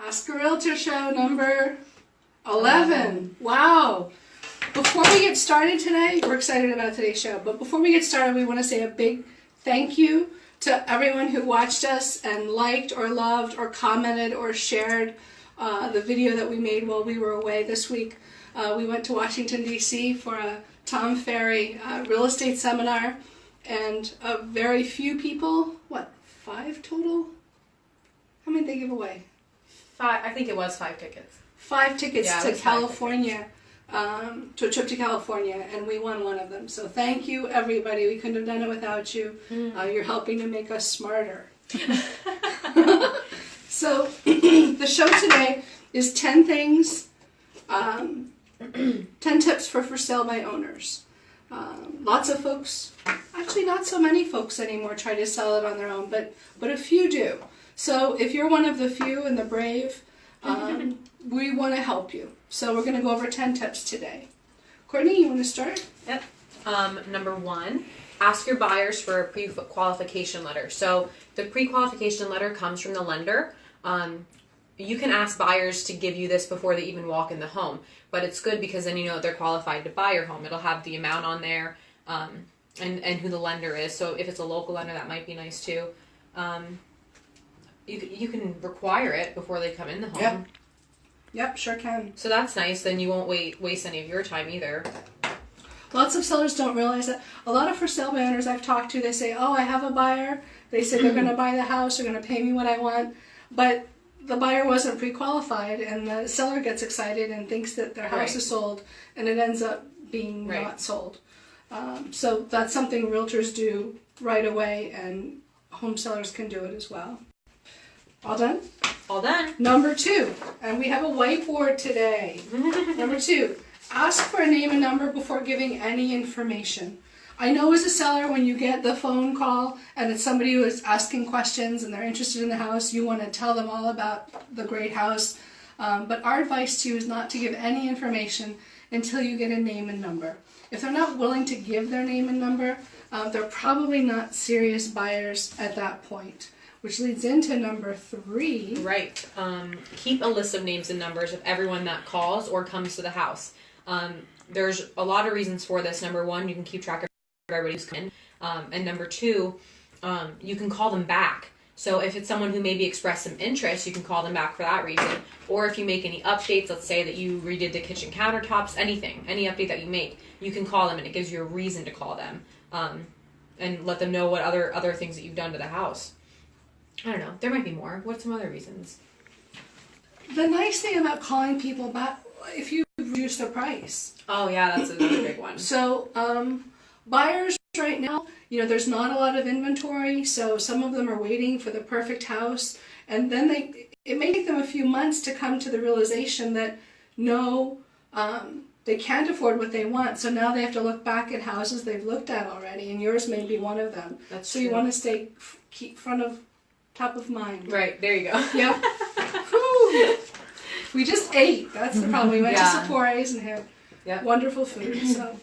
Ask a Realtor show number 11. Wow. Before we get started today, we're excited about today's show, but before we get started, we want to say a big thank you to everyone who watched us and liked or loved or commented or shared the video that we made while we were away this week. We went to Washington, D.C. for a Tom Ferry real estate seminar, and a very few people, 5 total? How many did they give away? 5, I think it was 5 tickets. 5 tickets to California, to a trip to California, and we won one of them. So thank you, everybody. We couldn't have done it without you. You're helping to make us smarter. So the show today is 10 things, 10 tips for sale by owners. Lots of folks, actually not so many folks anymore, try to sell it on their own, but a few do. So if you're one of the few and the brave, we want to help you. So we're going to go over 10 tips today. Courtney, you want to start? Yep. Number 1, ask your buyers for a pre-qualification letter. So the pre-qualification letter comes from the lender. You can ask buyers to give you this before they even walk in the home, but it's good because then you know they're qualified to buy your home. It'll have the amount on there, and who the lender is. So if it's a local lender, that might be nice too. You can require it before they come in the home. Yep, sure can. So that's nice. Then you won't waste any of your time either. Lots of sellers don't realize that. A lot of for sale by owners I've talked to, they say, oh, I have a buyer. They say they're going to buy the house. They're going to pay me what I want. But the buyer wasn't pre-qualified, and the seller gets excited and thinks that their house is sold, and it ends up being not sold. So that's something realtors do right away, and home sellers can do it as well. All done? All done. Number 2, and we have a whiteboard today. Number 2, ask for a name and number before giving any information. I know as a seller, when you get the phone call and it's somebody who is asking questions and they're interested in the house, you want to tell them all about the great house. But our advice to you is not to give any information until you get a name and number. If they're not willing to give their name and number, they're probably not serious buyers at that point. Which leads into number 3. Right. Keep a list of names and numbers of everyone that calls or comes to the house. There's a lot of reasons for this. Number 1, you can keep track of everybody who's coming. And number 2, you can call them back. So if it's someone who maybe expressed some interest, you can call them back for that reason. Or if you make any updates, let's say that you redid the kitchen countertops, anything, any update that you make, you can call them and it gives you a reason to call them. And let them know what other things that you've done to the house. I don't know. There might be more. What's some other reasons? The nice thing about calling people back, if you reduce the price. Oh, yeah, that's another big one. So, buyers right now, there's not a lot of inventory, so some of them are waiting for the perfect house, and then it may take them a few months to come to the realization that no, they can't afford what they want, so now they have to look back at houses they've looked at already, and yours may be one of them. That's so true. You want to keep top of mind. Right, there you go. Yep. We just ate. That's the problem. We went to Sephora's and had wonderful food. So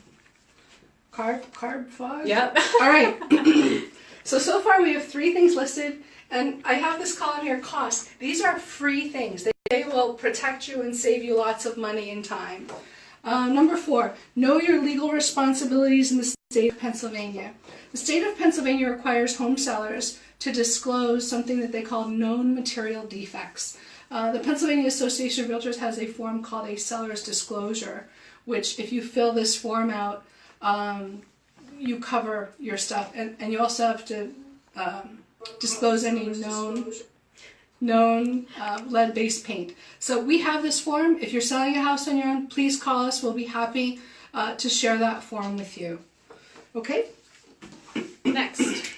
carb fog. Yep. All right. So far we have 3 things listed, and I have this column here, cost. These are free things. They will protect you and save you lots of money and time. Number 4, know your legal responsibilities in the state of Pennsylvania. The state of Pennsylvania requires home sellers to disclose something that they call known material defects. The Pennsylvania Association of Realtors has a form called a seller's disclosure, which if you fill this form out, you cover your stuff, and you also have to disclose any known lead-based paint. So we have this form. If you're selling a house on your own, please call us. We'll be happy to share that form with you. Okay? Next,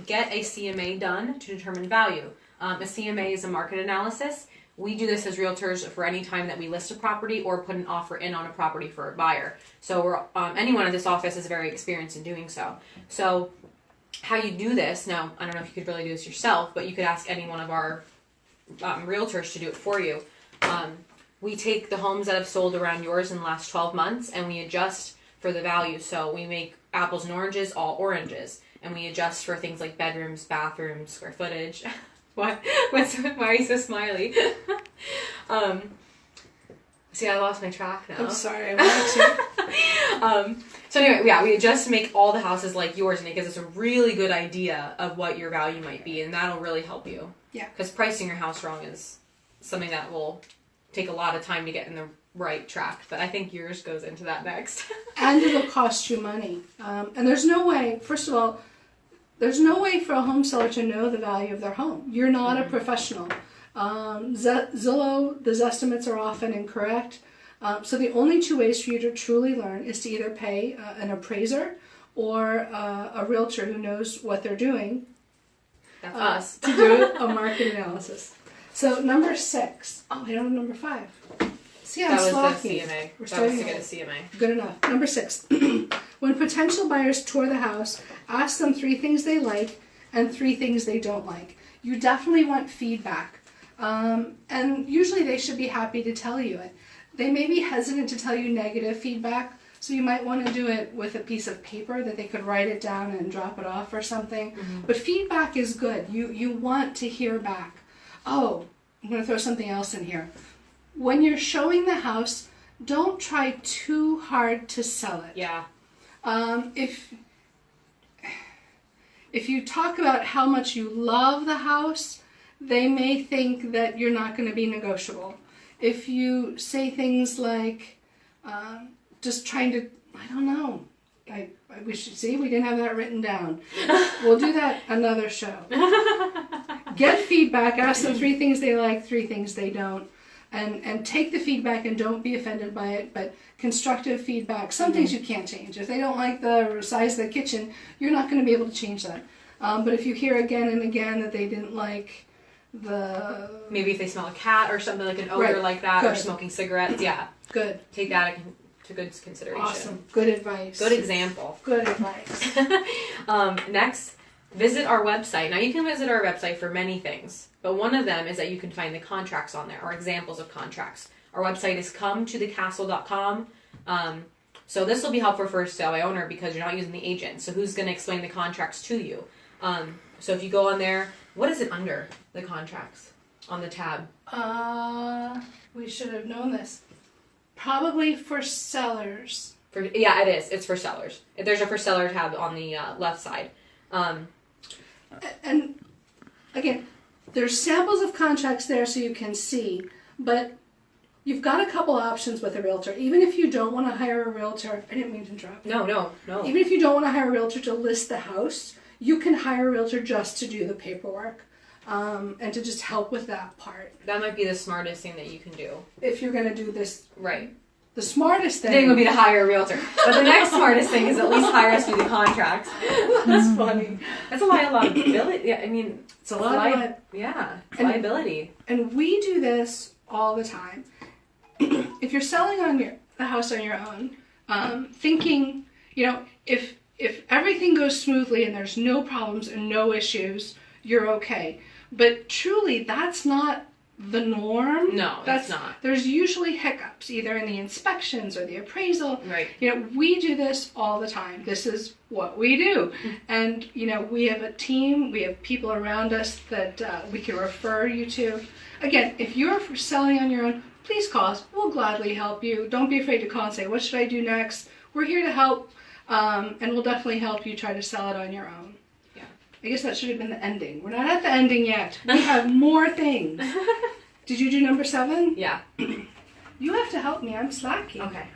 get a CMA done to determine value. A CMA is a market analysis. We do this as realtors for any time that we list a property or put an offer in on a property for a buyer. So anyone at this office is very experienced in doing so. So how you do this, now I don't know if you could really do this yourself, but you could ask any one of our realtors to do it for you. We take the homes that have sold around yours in the last 12 months and we adjust for the value. So we make apples and oranges all oranges, and we adjust for things like bedrooms, bathrooms, square footage. Why are you so smiley? See, I lost my track now. I'm sorry, I wanted to. So anyway, yeah, we just make all the houses like yours, and it gives us a really good idea of what your value might be, and that'll really help you. Yeah. Because pricing your house wrong is something that will take a lot of time to get in the right track, but I think yours goes into that next. And it'll cost you money. And there's no way, first of all, there's no way for a home seller to know the value of their home. You're not a professional. Zillow, those estimates are often incorrect. So the only two ways for you to truly learn is to either pay an appraiser or a realtor who knows what they're doing. That's us. To do a market analysis. So number 6. Oh, I don't have number 5. See, I'm that was slacking. the CMA. We're That was to starting get a off. CMA. Good enough. Number 6. When potential buyers tour the house, ask them 3 things they like and 3 things they don't like. You definitely want feedback. And usually they should be happy to tell you it. They may be hesitant to tell you negative feedback, so you might want to do it with a piece of paper that they could write it down and drop it off or something. Mm-hmm. But feedback is good. You want to hear back. Oh, I'm going to throw something else in here. When you're showing the house, don't try too hard to sell it. Yeah. If you talk about how much you love the house, they may think that you're not going to be negotiable. If you say things like, just trying to, I don't know, we should see, we didn't have that written down. We'll do that another show. Get feedback, ask them 3 things they like, 3 things they don't. And take the feedback and don't be offended by it, but constructive feedback. Some things you can't change. If they don't like the size of the kitchen, you're not going to be able to change that. But if you hear again and again that they didn't like maybe if they smell a cat or something like an odor like that, or smoking cigarettes, Good. Take that into good consideration. Awesome. Good advice. Good example. Good advice. Next, visit our website. Now you can visit our website for many things, but one of them is that you can find the contracts on there, or examples of contracts. Our website is cometothecastle.com. So this will be helpful for a sale by owner because you're not using the agent. So who's going to explain the contracts to you? So if you go on there, what is it under the contracts on the tab? We should have known this. Probably for sellers. Yeah, it is. It's for sellers. There's a for seller tab on the left side. And again, there's samples of contracts there so you can see, but you've got a couple options with a realtor. Even if you don't want to hire a realtor, I didn't mean to interrupt. No. Even if you don't want to hire a realtor to list the house, you can hire a realtor just to do the paperwork and to just help with that part. That might be the smartest thing that you can do. If you're going to do this. Right. The smartest thing would be to hire a realtor. But the next smartest thing is at least hire us through the contracts. That's funny. That's a liability. Yeah, I mean, it's a lot of liability. And we do this all the time. If you're selling on the house on your own, thinking, if everything goes smoothly and there's no problems and no issues, you're okay. But truly, that's not the norm. No, that's not. There's usually hiccups, either in the inspections or the appraisal. Right. We do this all the time. This is what we do. And, we have a team, we have people around us that we can refer you to. Again, if you're selling on your own, please call us. We'll gladly help you. Don't be afraid to call and say, what should I do next? We're here to help, and we'll definitely help you try to sell it on your own. Yeah. I guess that should have been the ending. We're not at the ending yet. We have more things. Did you do number 7? Yeah. You have to help me. I'm slacking. Okay.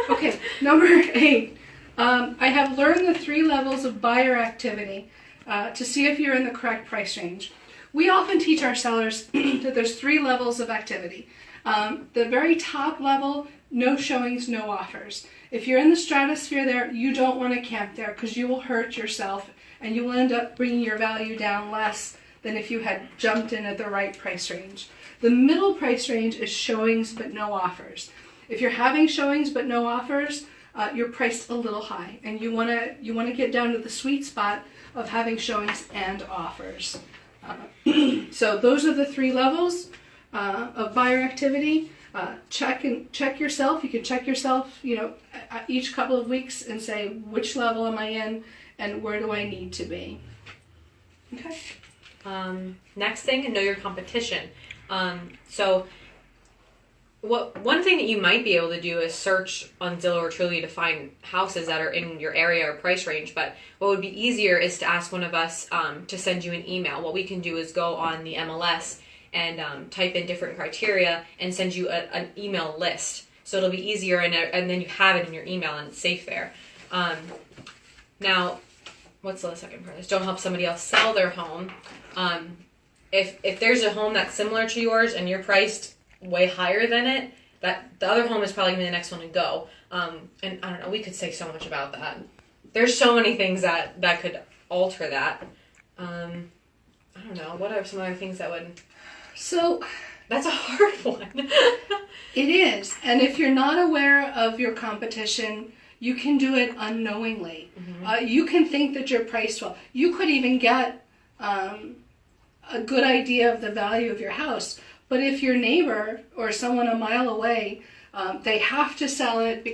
Okay, number 8. I have learned the 3 levels of buyer activity to see if you're in the correct price range. We often teach our sellers that there's 3 levels of activity. The very top level, no showings, no offers. If you're in the stratosphere there, you don't want to camp there because you will hurt yourself and you will end up bringing your value down less than if you had jumped in at the right price range. The middle price range is showings but no offers. If you're having showings but no offers, you're priced a little high, and you want to get down to the sweet spot of having showings and offers. So those are the 3 levels of buyer activity. Check yourself. You can check yourself, each couple of weeks and say, which level am I in and where do I need to be? Okay. Next thing, know your competition. So one thing that you might be able to do is search on Zillow or Truly to find houses that are in your area or price range. But what would be easier is to ask one of us to send you an email. What we can do is go on the MLS and type in different criteria and send you an email list. So it'll be easier, and then you have it in your email and it's safe there. Now, what's the second part? Don't help somebody else sell their home. If there's a home that's similar to yours and you're priced way higher than it, that the other home is probably gonna be the next one to go. And I don't know, we could say so much about that. There's so many things that could alter that. I don't know, what are some other things that would... So... That's a hard one. It is. And if you're not aware of your competition, you can do it unknowingly. Mm-hmm. You can think that you're priced well. You could even get a good idea of the value of your house. But if your neighbor or someone a mile away, they have to sell it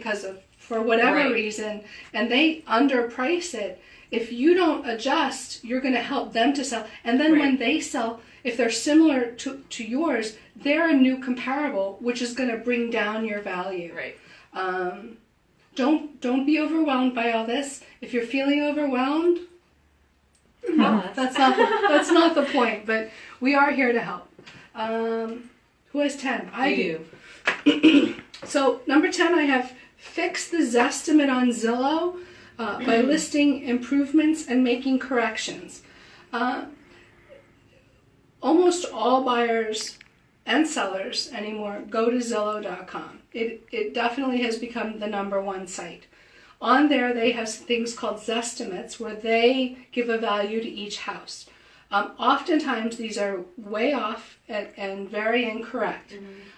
for whatever reason, and they underprice it, if you don't adjust, you're going to help them to sell. And then when they sell, if they're similar to yours, they're a new comparable, which is going to bring down your value. Right. Don't be overwhelmed by all this. If you're feeling overwhelmed, no, that's not the point. But we are here to help. Who has 10? I do. So number 10, I have fixed the Zestimate on Zillow by listing improvements and making corrections. Almost all buyers and sellers anymore go to Zillow.com. It definitely has become the #1 site. On there, they have things called Zestimates, where they give a value to each house. Oftentimes, these are way off and very incorrect.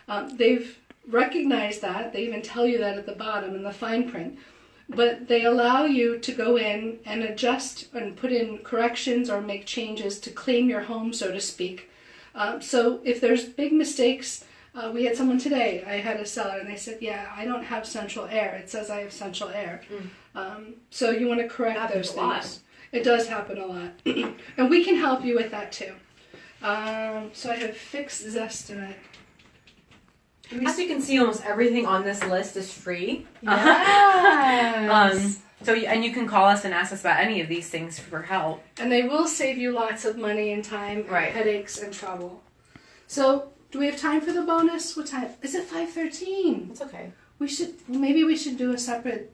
Mm-hmm. They've recognized that. They even tell you that at the bottom in the fine print. But they allow you to go in and adjust and put in corrections or make changes to claim your home, so to speak. So if there's big mistakes, we had someone today, I had a seller, and they said, yeah, I don't have central air. It says I have central air. So you want to correct those things. It does happen a lot. And we can help you with that too. So I have fixed Zestimate. As you can see, almost everything on this list is free. Yes. And you can call us and ask us about any of these things for help. And they will save you lots of money and time, and headaches and trouble. So, do we have time for the bonus? What time? Is it 5:13? It's okay. Maybe we should do a separate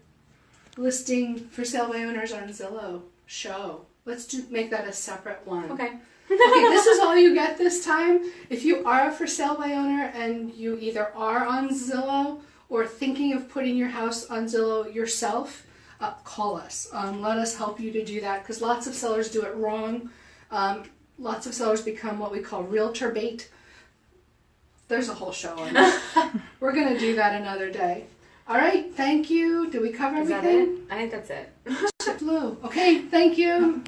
listing for sale by owners on Zillow show. Let's make that a separate one. Okay. Okay, this is all you get this time. If you are a for sale by owner and you either are on Zillow or thinking of putting your house on Zillow yourself, call us. Let us help you to do that, because lots of sellers do it wrong. Lots of sellers become what we call realtor bait. There's a whole show on that. We're going to do that another day. All right, thank you. Did we cover everything? Is that it? I think that's it. Blue. Okay, thank you.